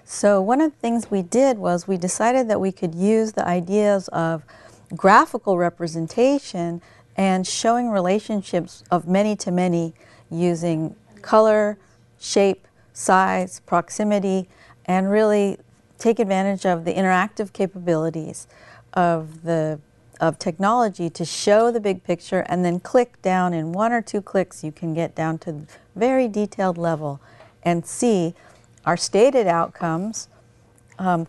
So one of the things we did was we decided that we could use the ideas of graphical representation and showing relationships of many to many using color, shape, size, proximity, and really take advantage of the interactive capabilities of technology to show the big picture, and then click down. In 1 or 2 clicks you can get down to very detailed level and see our stated outcomes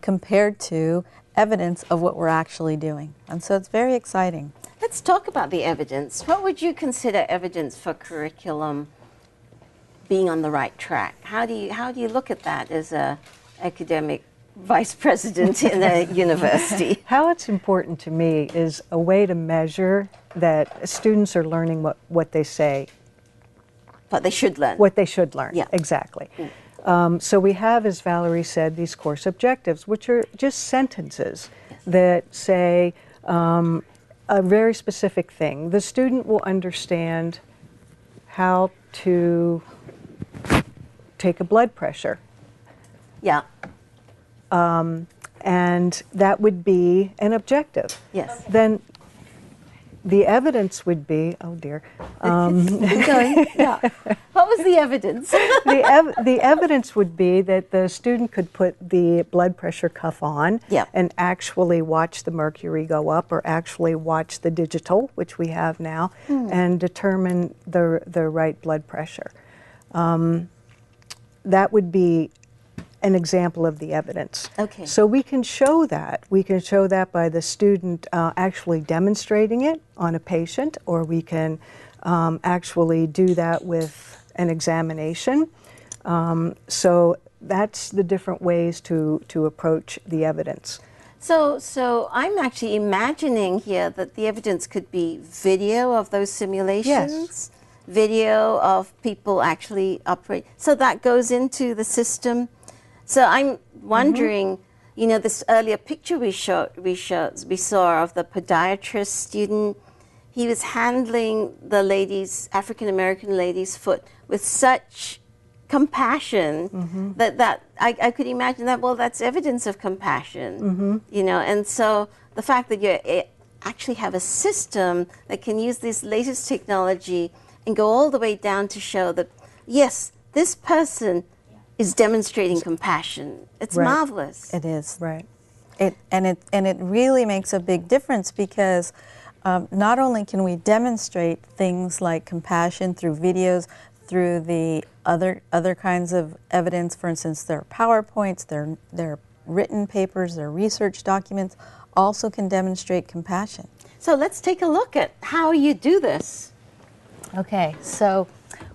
compared to evidence of what we're actually doing. And so it's very exciting. Let's talk about the evidence. What would you consider evidence for curriculum being on the right track? How do you look at that as a academic vice president in a university? How it's important to me is a way to measure that students are learning what they say. What they should learn. What they should learn, yeah. Exactly. So we have, as Valerie said, these course objectives, which are just sentences that say a very specific thing. The student will understand how to take a blood pressure. Yeah. And that would be an objective. Yes. Then the evidence would be, oh dear. Yeah. What was the evidence? The evidence would be that the student could put the blood pressure cuff on and actually watch the mercury go up, or actually watch the digital, which we have now, and determine the right blood pressure. That would be an example of the evidence. Okay. So we can show that. We can show that by the student actually demonstrating it on a patient, or we can actually do that with an examination. So that's the different ways to approach the evidence. So I'm actually imagining here that the evidence could be video of those simulations. Yes. Video of people actually operate. So that goes into the system. So I'm wondering, you know, this earlier picture we saw of the podiatrist student. He was handling the African-American lady's foot with such compassion that I could imagine that, well, that's evidence of compassion, you know. And so the fact that you actually have a system that can use this latest technology and go all the way down to show that, yes, this person is demonstrating compassion. It's marvelous. It is. Right. And it really makes a big difference, because not only can we demonstrate things like compassion through videos, through the other kinds of evidence. For instance, there are PowerPoints, there are written papers, there are research documents, also can demonstrate compassion. So let's take a look at how you do this. Okay, so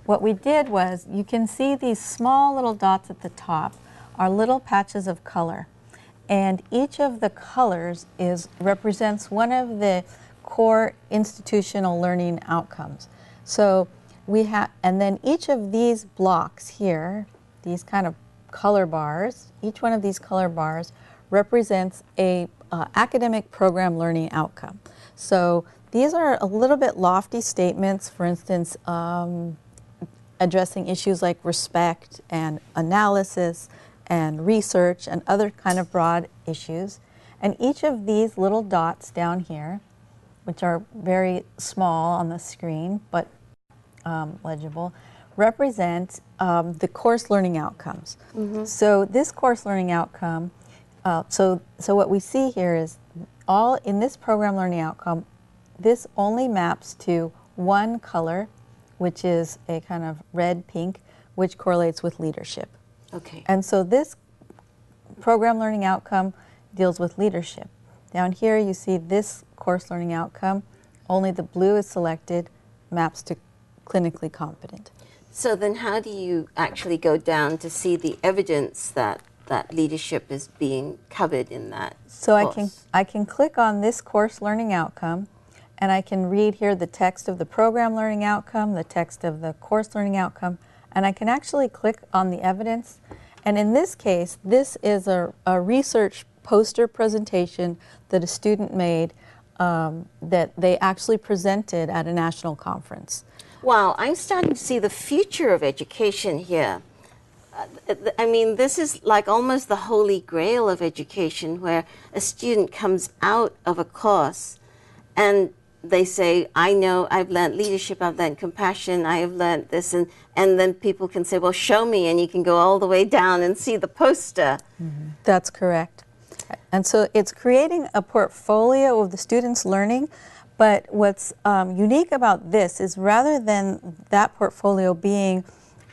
what we did was, you can see these small little dots at the top are little patches of color, and each of the colors represents one of the core institutional learning outcomes. So we have, and then each of these blocks here, these kind of color bars, each one of these color bars represents a academic program learning outcome. So these are a little bit lofty statements, for instance, addressing issues like respect and analysis and research and other kind of broad issues. And each of these little dots down here, which are very small on the screen but legible, represent the course learning outcomes. So this course learning outcome, so what we see here is all in this program learning outcome, this only maps to one color, which is a kind of red-pink, which correlates with leadership. Okay. And so this program learning outcome deals with leadership. Down here you see this course learning outcome, only the blue is selected, maps to clinically competent. So then how do you actually go down to see the evidence that leadership is being covered in that course? I can click on this course learning outcome, and I can read here the text of the program learning outcome, the text of the course learning outcome, and I can actually click on the evidence. And in this case, this is a research poster presentation that a student made that they actually presented at a national conference. Wow, I'm starting to see the future of education here. I mean, this is like almost the holy grail of education, where a student comes out of a course and they say, I know, I've learned leadership, I've learned compassion, I have learned this, and then people can say, well, show me, and you can go all the way down and see the poster. Mm-hmm. That's correct. And so it's creating a portfolio of the students' learning, but what's unique about this is rather than that portfolio being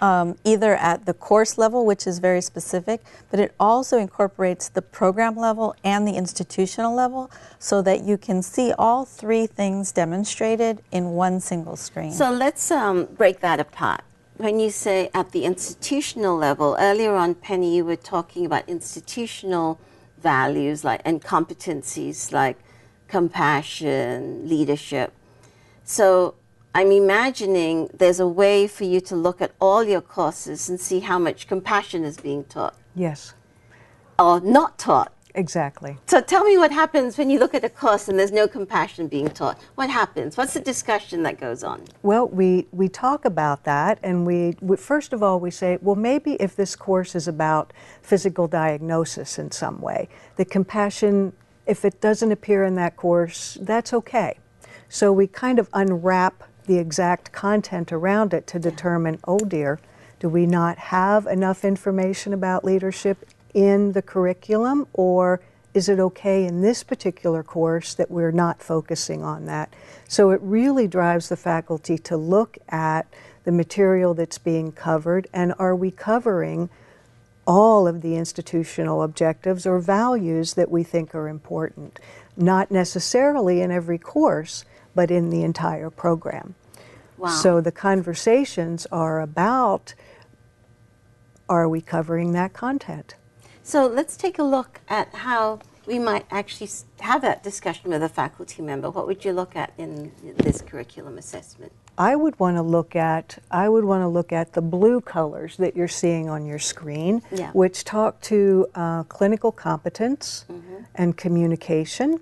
either at the course level, which is very specific, but it also incorporates the program level and the institutional level so that you can see all three things demonstrated in one single screen. So let's break that apart. When you say at the institutional level, earlier on, Penny, you were talking about institutional values and competencies like compassion, leadership. So I'm imagining there's a way for you to look at all your courses and see how much compassion is being taught. Yes. Or not taught. Exactly. So tell me what happens when you look at a course and there's no compassion being taught. What happens? What's the discussion that goes on? Well, we talk about that, and we first of all, we say, well, maybe if this course is about physical diagnosis in some way, the compassion, if it doesn't appear in that course, that's okay. So we kind of unwrap the exact content around it to determine, oh dear, do we not have enough information about leadership in the curriculum, or is it okay in this particular course that we're not focusing on that? So it really drives the faculty to look at the material that's being covered, and are we covering all of the institutional objectives or values that we think are important? Not necessarily in every course, but in the entire program. Wow. So the conversations are about, are we covering that content? So let's take a look at how we might actually have that discussion with a faculty member. What would you look at in this curriculum assessment? I would want to look at the blue colors that you're seeing on your screen, Yeah. which talk to clinical competence and communication.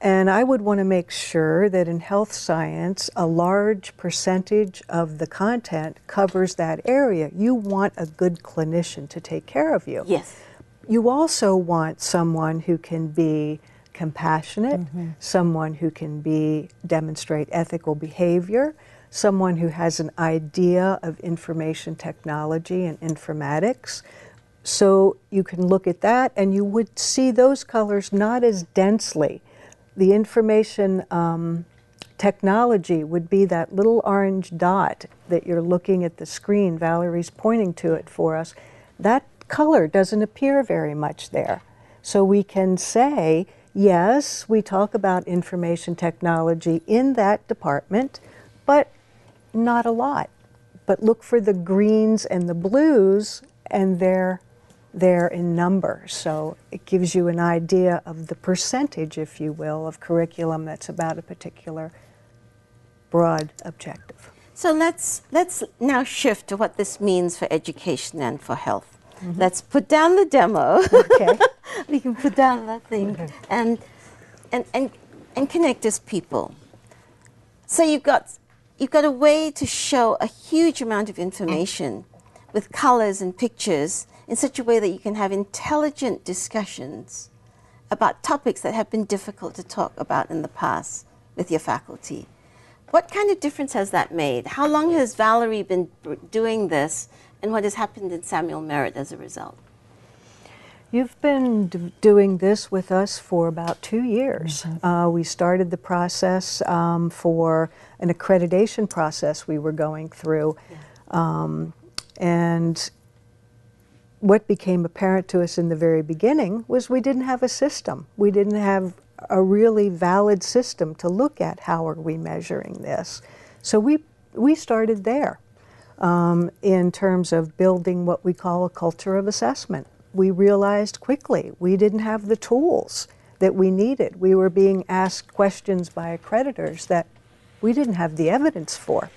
And I would want to make sure that in health science, a large percentage of the content covers that area. You want a good clinician to take care of you. Yes. You also want someone who can be compassionate, someone who can demonstrate ethical behavior, someone who has an idea of information technology and informatics. So you can look at that, and you would see those colors not as densely. The information technology would be that little orange dot that you're looking at the screen. Valerie's pointing to it for us. That color doesn't appear very much there. So we can say, yes, we talk about information technology in that department, but not a lot. But look for the greens and the blues, and they're there in number. So it gives you an idea of the percentage, if you will, of curriculum that's about a particular broad objective. So let's now shift to what this means for education and for health. Let's put down the demo. Okay. We can put down that thing and connect as people. So you've got a way to show a huge amount of information with colors and pictures in such a way that you can have intelligent discussions about topics that have been difficult to talk about in the past with your faculty. What kind of difference has that made? How long has Valerie been doing this, and what has happened in Samuel Merritt as a result? You've been doing this with us for about 2 years. We started the process for an accreditation process we were going through. And what became apparent to us in the very beginning was we didn't have a system. We didn't have a really valid system to look at how are we measuring this. So we started there in terms of building what we call a culture of assessment. We realized quickly we didn't have the tools that we needed. We were being asked questions by accreditors that we didn't have the evidence for.